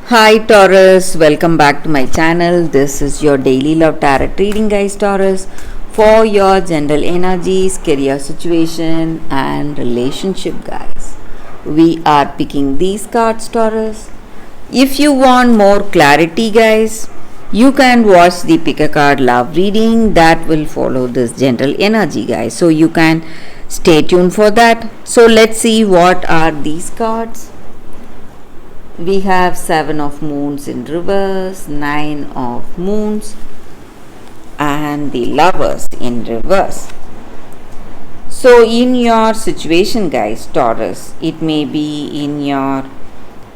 Hi Taurus, welcome back to my channel. This is your daily love tarot reading, guys. Taurus, for your general energies, career situation, and relationship, guys. We are picking these cards, Taurus. If you want more clarity, guys, you can watch the pick a card love reading that will follow this general energy, guys. So you can stay tuned for that. So let's see what are these cards. We have 7 of moons in reverse, 9 of moons, and the lovers in reverse. So in your situation, guys, Taurus, it may be in your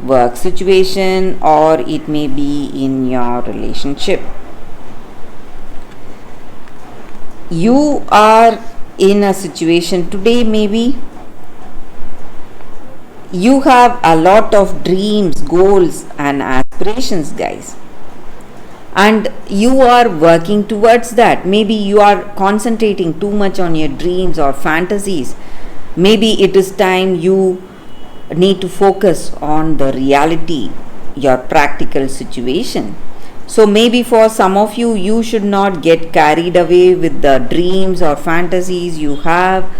work situation or it may be in your relationship. You are in a situation today, maybe you have a lot of dreams, goals, and aspirations, guys, and you are working towards that. Maybe you are concentrating too much on your dreams or fantasies. Maybe it is time you need to focus on the reality, your practical situation. So maybe for some of you, you should not get carried away with the dreams or fantasies you have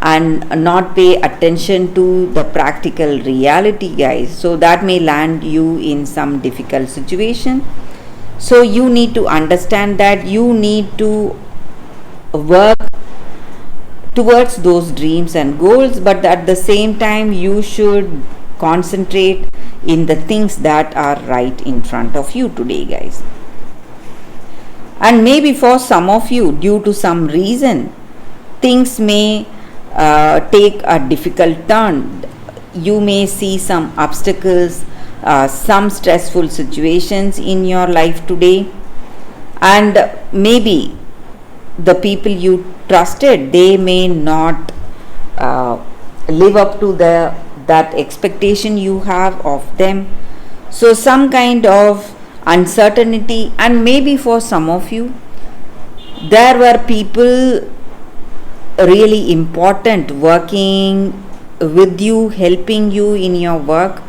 and not pay attention to the practical reality, guys. So that may land you in some difficult situation. So you need to understand that you need to work towards those dreams and goals, but at the same time you should concentrate in the things that are right in front of you today, guys. And maybe for some of you, due to some reason, things may take a difficult turn. You may see some obstacles, some stressful situations in your life today, and maybe the people you trusted, they may not live up to that expectation you have of them. So some kind of uncertainty, and maybe for some of you, there were people really important working with you, helping you in your work,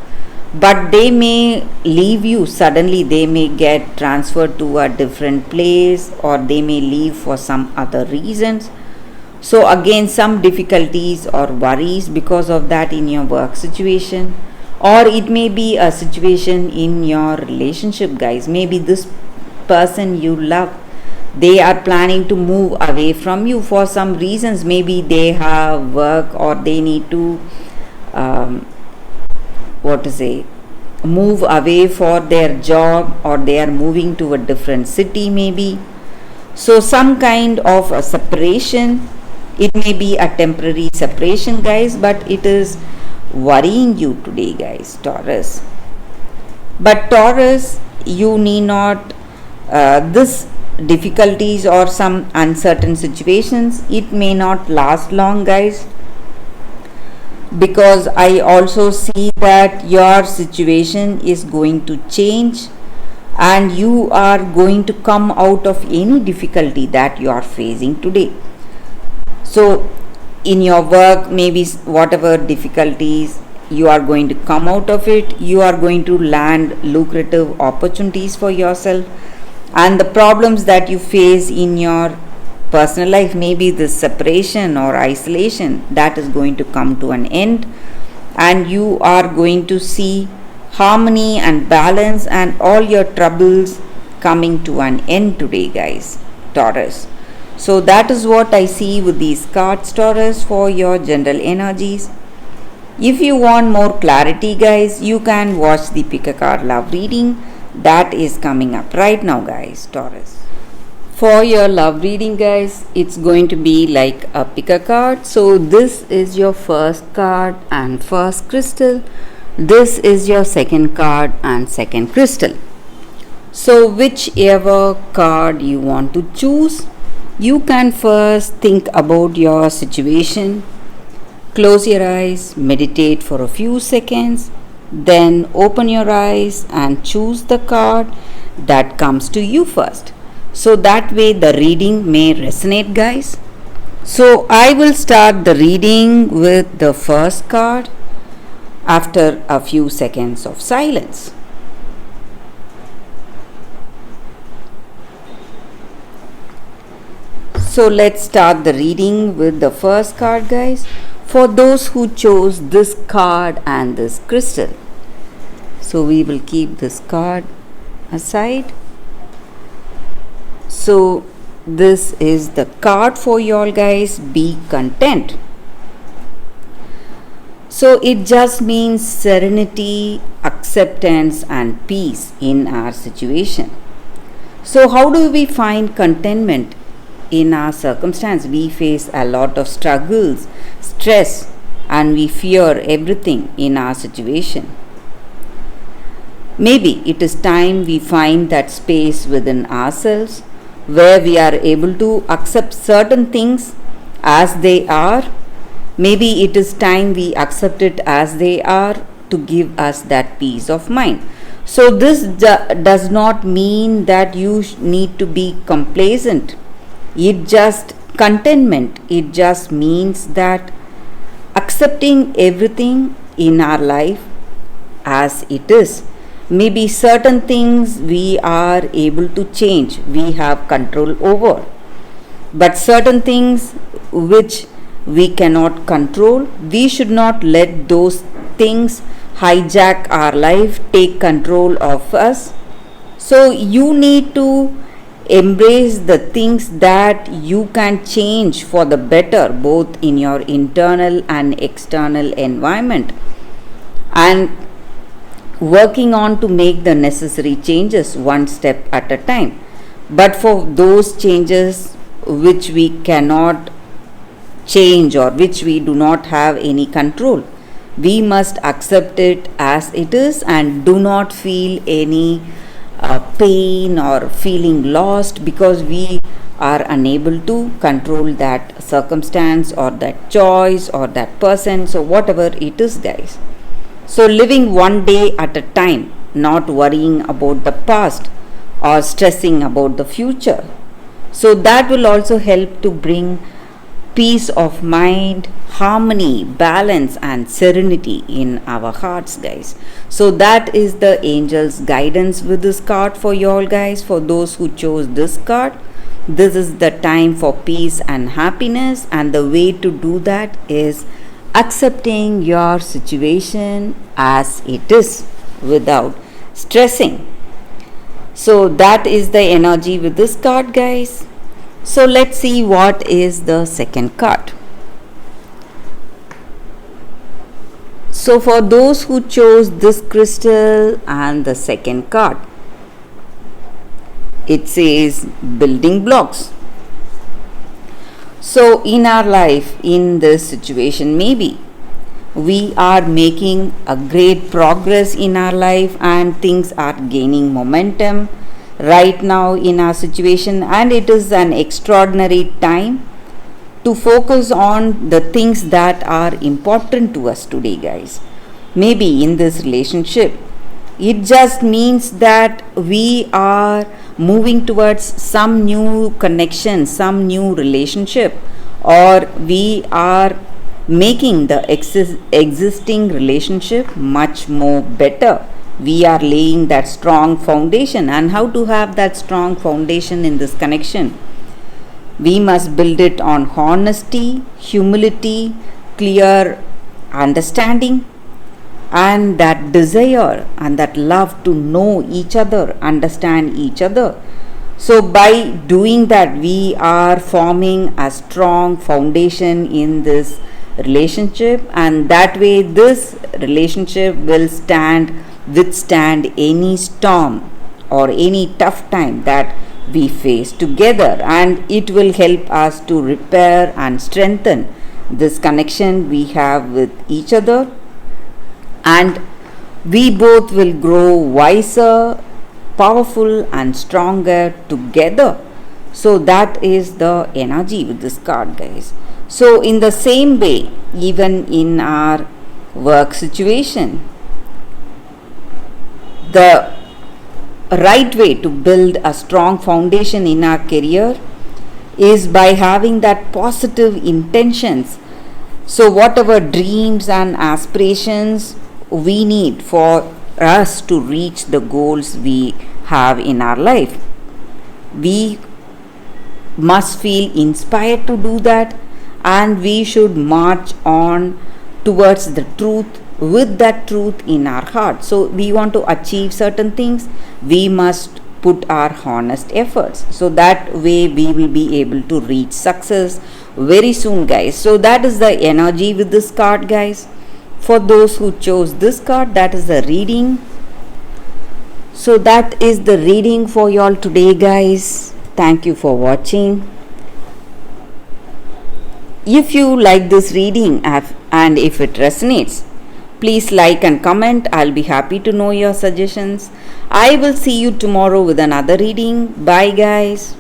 but they may leave you suddenly. They may get transferred to a different place or they may leave for some other reasons. So again, some difficulties or worries because of that in your work situation, or it may be a situation in your relationship, guys. Maybe this person you love, they are planning to move away from you for some reasons. Maybe they have work or they need to move away for their job, or they are moving to a different city maybe. So some kind of a separation. It may be a temporary separation, guys, but it is worrying you today, guys, Taurus. But Taurus, you need not this difficulties or some uncertain situations, it may not last long, guys, because I also see that your situation is going to change and you are going to come out of any difficulty that you are facing today. So in your work, maybe whatever difficulties, you are going to come out of it. You are going to land lucrative opportunities for yourself, and the problems that you face in your personal life, maybe this separation or isolation, that is going to come to an end, and you are going to see harmony and balance and all your troubles coming to an end today, guys, Taurus. So that is what I see with these cards, Taurus, for your general energies. If you want more clarity, guys, you can watch the pick a card love reading that is coming up right now, guys, Taurus. For your love reading, guys, it's going to be like a pick a card. So this is your first card and first crystal. This is your second card and second crystal. So whichever card you want to choose, you can first think about your situation. Close your eyes, meditate for a few seconds, then open your eyes and choose the card that comes to you first. So that way the reading may resonate, guys. So I will start the reading with the first card after a few seconds of silence. So let's start the reading with the first card, guys. For those who chose this card and this crystal. So we will keep this card aside. So this is the card for y'all, guys. Be content. So it just means serenity, acceptance, and peace in our situation. So how do we find contentment in our circumstance? We face a lot of struggles, stress, and we fear everything in our situation. Maybe it is time we find that space within ourselves where we are able to accept certain things as they are. Maybe it is time we accept it as they are to give us that peace of mind. So this does not mean that you need to be complacent. It just contentment. It just means that accepting everything in our life as it is. Maybe certain things we are able to change, we have control over. But certain things which we cannot control, we should not let those things hijack our life, take control of us. So you need to embrace the things that you can change for the better, both in your internal and external environment, and working on to make the necessary changes one step at a time. But for those changes which we cannot change or which we do not have any control, we must accept it as it is and do not feel any pain or feeling lost because we are unable to control that circumstance or that choice or that person. So whatever it is, guys. So living one day at a time, not worrying about the past or stressing about the future. So that will also help to bring peace of mind, harmony, balance, and serenity in our hearts, guys. So that is the angel's guidance with this card for you all, guys. For those who chose this card, this is the time for peace and happiness, and the way to do that is accepting your situation as it is without stressing. So that is the energy with this card, guys. So let's see what is the second card. So for those who chose this crystal and the second card, it says building blocks. So in our life, in this situation, maybe we are making a great progress in our life and things are gaining momentum right now in our situation, and it is an extraordinary time to focus on the things that are important to us today, guys. Maybe in this relationship, it just means that we are moving towards some new connection, some new relationship, or we are making the existing relationship much more better. We are laying that strong foundation. And how to have that strong foundation in this connection? We must build it on honesty, humility, clear understanding, and that desire and that love to know each other, understand each other. So by doing that, we are forming a strong foundation in this relationship, and that way this relationship will withstand any storm or any tough time that we face together, and it will help us to repair and strengthen this connection we have with each other, and we both will grow wiser, powerful, and stronger together. So that is the energy with this card, guys. So in the same way, even in our work situation, the right way to build a strong foundation in our career is by having that positive intentions. So whatever dreams and aspirations we need for us to reach the goals we have in our life, we must feel inspired to do that, and we should march on towards the truth with that truth in our heart. So we want to achieve certain things, we must put our honest efforts, so that way we will be able to reach success very soon, guys. So that is the energy with this card, guys. For those who chose this card, that is the reading. So that is the reading for y'all today, guys. Thank you for watching. If you like this reading and if it resonates, please like and comment. I'll be happy to know your suggestions. I will see you tomorrow with another reading. Bye, guys.